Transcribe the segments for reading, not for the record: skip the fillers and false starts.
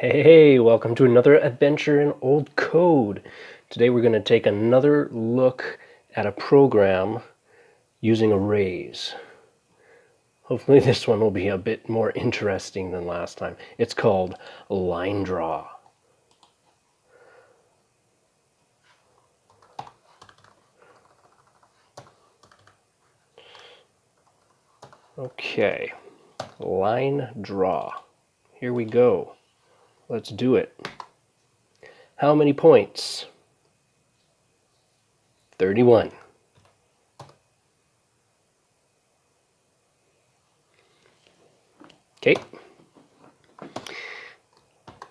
Hey, welcome to another adventure in old code. Today we're going to take another look at a program using arrays. Hopefully this one will be a bit more interesting than last time. It's called line draw. Okay, line draw. Here we go. Let's do it. How many points? 31. Okay.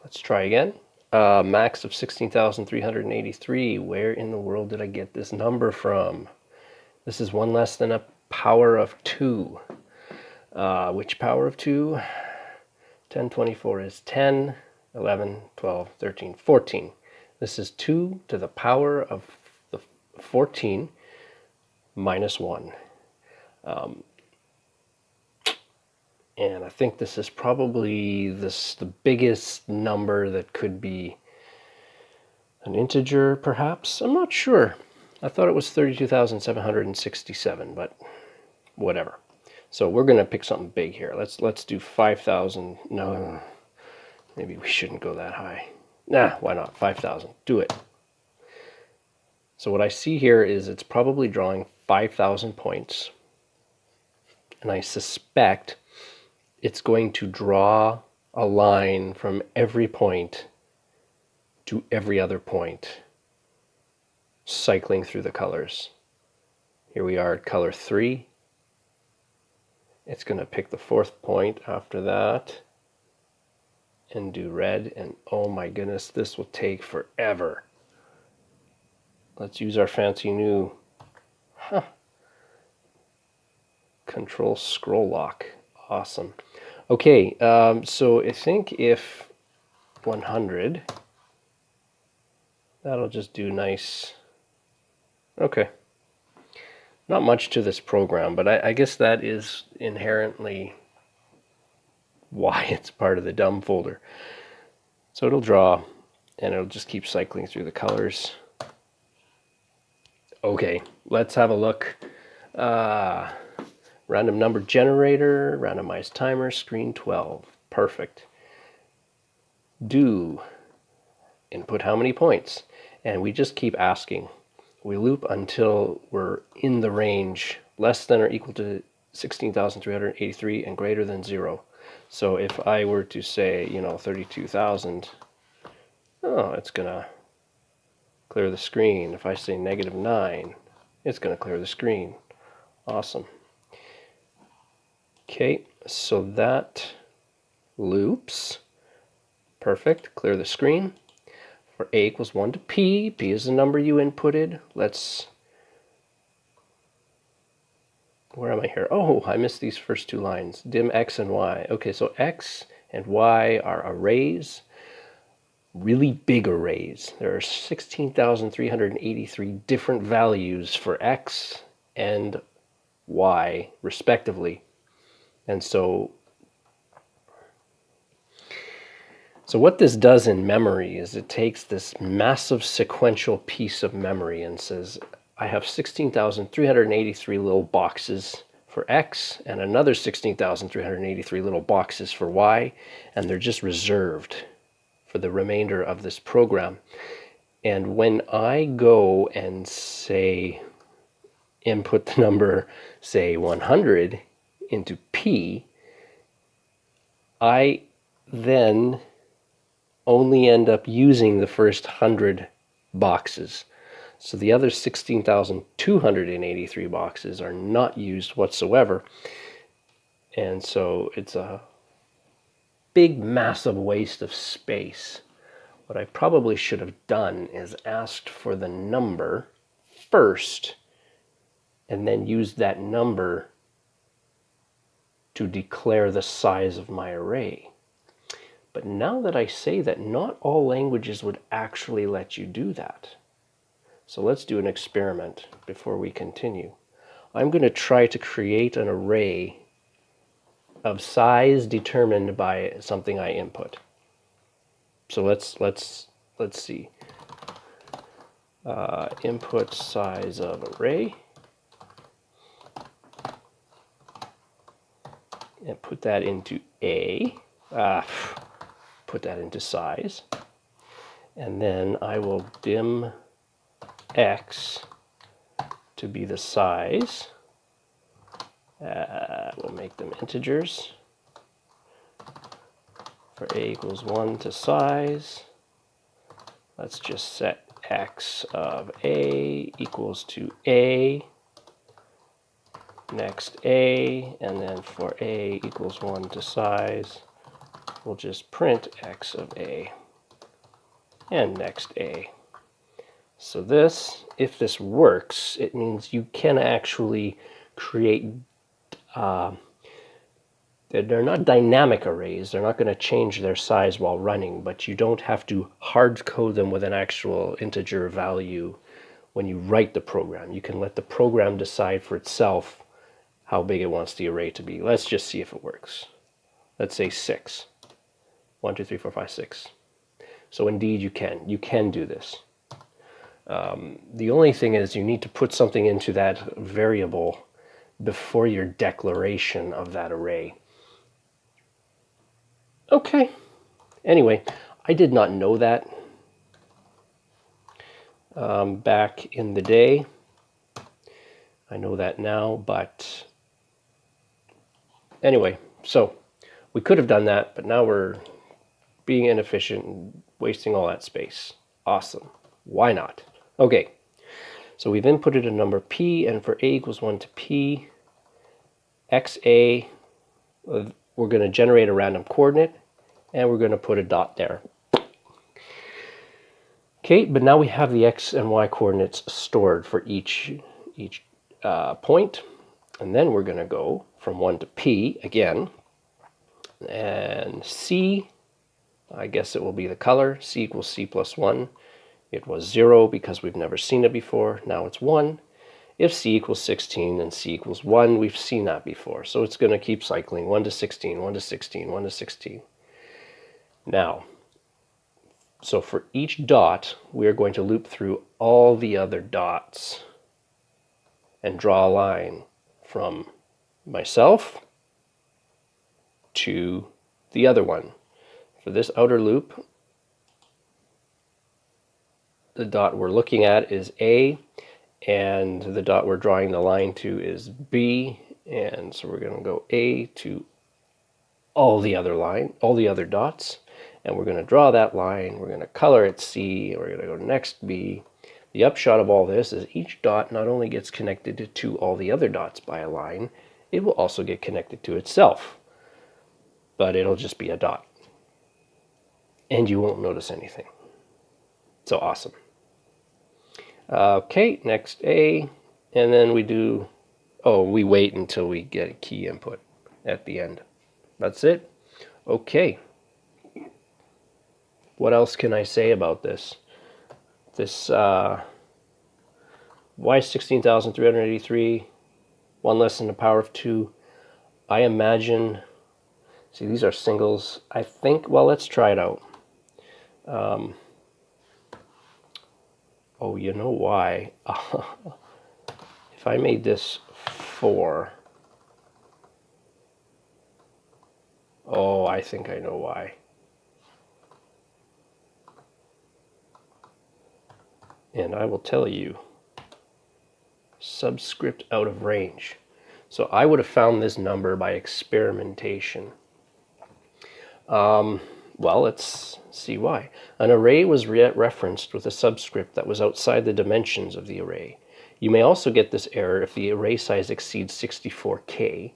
Let's try again. Max of 16,383. Where in the world did I get this number from? This is one less than a power of 2. Which power of 2? 10, 24 is 10, 11, 12, 13, 14. This is 2 to the power of the 14 minus 1. And I think this is probably the biggest number that could be an integer, perhaps. I'm not sure. I thought it was 32,767, but whatever. So we're going to pick something big here. Let's do 5,000. No, maybe we shouldn't go that high. Nah, why not? 5,000. Do it. So what I see here is it's probably drawing 5,000 points. And I suspect it's going to draw a line from every point to every other point, cycling through the colors. Here we are at color 3. It's going to pick the 4th point after that and do red, and oh my goodness, this will take forever. Let's use our fancy new control scroll lock. Awesome. Okay, so I think if 100, that'll just do nice. Okay. Not much to this program, but I guess that is inherently why it's part of the dumb folder. So it'll draw, and it'll just keep cycling through the colors. Okay, let's have a look. Random number generator, randomized timer, screen 12. Perfect. Do input how many points? And we just keep asking. We loop until we're in the range less than or equal to 16,383 and greater than 0. So if I were to say, 32,000, it's going to clear the screen. If I say -9, it's going to clear the screen. Awesome. Okay, so that loops. Perfect. Clear the screen. For a equals 1 to p, p is the number you inputted. Where am I here? Oh, I missed these first 2 lines. Dim x and y. Okay, so x and y are arrays, really big arrays. There are 16,383 different values for x and y, respectively. And so what this does in memory is it takes this massive sequential piece of memory and says, I have 16,383 little boxes for x and another 16,383 little boxes for y, and they're just reserved for the remainder of this program. And when I go and say, input the number, say 100 into p, I then only end up using the first 100 boxes. So the other 16,283 boxes are not used whatsoever. And so it's a big, massive waste of space. What I probably should have done is asked for the number first and then used that number to declare the size of my array. But now that I say that, not all languages would actually let you do that. So let's do an experiment before we continue. I'm going to try to create an array of size determined by something I input. So let's see. Input size of array, and put that into A. Put that into size, and then I will dim X to be the size. We'll make them integers. For A equals 1 to size, let's just set X of A equals to A, next A, and then for A equals 1 to size, we'll just print X of A, and next A. So this, if this works, it means you can actually create, they're not dynamic arrays, they're not going to change their size while running, but you don't have to hard code them with an actual integer value when you write the program. You can let the program decide for itself how big it wants the array to be. Let's just see if it works. Let's say 6. 1, 2, 3, 4, 5, 6. So indeed you can do this. The only thing is you need to put something into that variable before your declaration of that array. Okay. Anyway, I did not know that back in the day. I know that now, but anyway, so we could have done that, but now we're being inefficient and wasting all that space. Awesome. Why not? Okay, so we've inputted a number p, and for a equals 1 to p, xa, we're going to generate a random coordinate, and we're going to put a dot there. Okay, but now we have the x and y coordinates stored for each point, and then we're going to go from 1 to p again, and c, I guess it will be the color, c equals c plus 1. It was 0 because we've never seen it before. Now it's 1. If c equals 16 and c equals 1, we've seen that before. So it's going to keep cycling 1 to 16, 1 to 16, 1 to 16. Now, so for each dot, we're going to loop through all the other dots and draw a line from myself to the other one. For this outer loop, the dot we're looking at is A, and the dot we're drawing the line to is B, and so we're going to go A to all the other dots, and we're going to draw that line, we're going to color it C, and we're going to go next B. The upshot of all this is each dot not only gets connected to all the other dots by a line, it will also get connected to itself, but it'll just be a dot, and you won't notice anything. So awesome. Okay, next A, and then we wait until we get a key input at the end. That's it. Okay. What else can I say about this? This y 16,383, 1 less than the power of 2. I imagine, see, these are singles. I think, well, let's try it out. Oh, you know why? If I made this 4, oh, I think I know why. And I will tell you, subscript out of range. So I would have found this number by experimentation. Well, let's see why. An array was referenced with a subscript that was outside the dimensions of the array. You may also get this error if the array size exceeds 64K,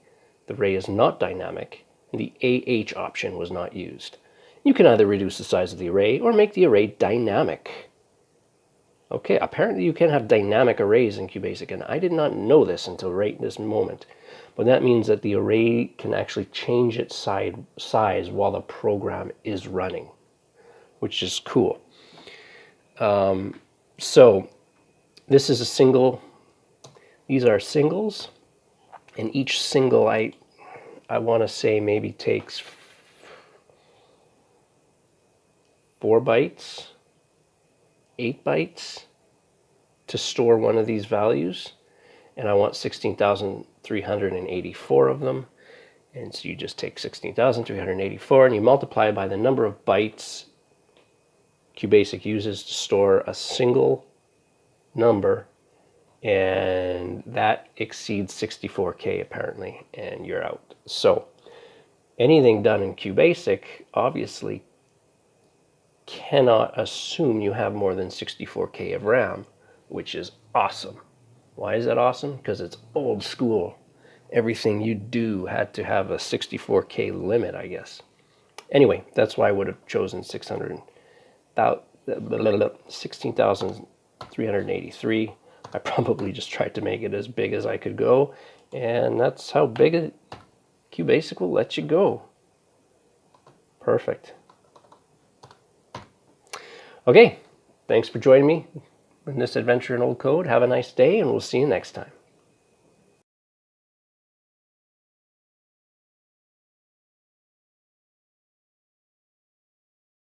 the array is not dynamic, and the AH option was not used. You can either reduce the size of the array or make the array dynamic. Okay, apparently you can have dynamic arrays in QBasic, and I did not know this until right this moment. But that means that the array can actually change its size while the program is running, which is cool. So this is a single. These are singles, and each single I want to say maybe takes 4 bytes, 8 bytes to store one of these values, and I want 16,384 of them. And so you just take 16,384 and you multiply by the number of bytes QBasic uses to store a single number, and that exceeds 64K apparently, and you're out. So anything done in QBasic obviously cannot assume you have more than 64K of RAM, which is awesome. Why is that awesome? Because it's old school. Everything you do had to have a 64K limit, I guess. Anyway, that's why I would have chosen 16,383. I probably just tried to make it as big as I could go, and that's how big QBasic will let you go. Perfect. Okay, thanks for joining me in this adventure in old code. Have a nice day, and we'll see you next time.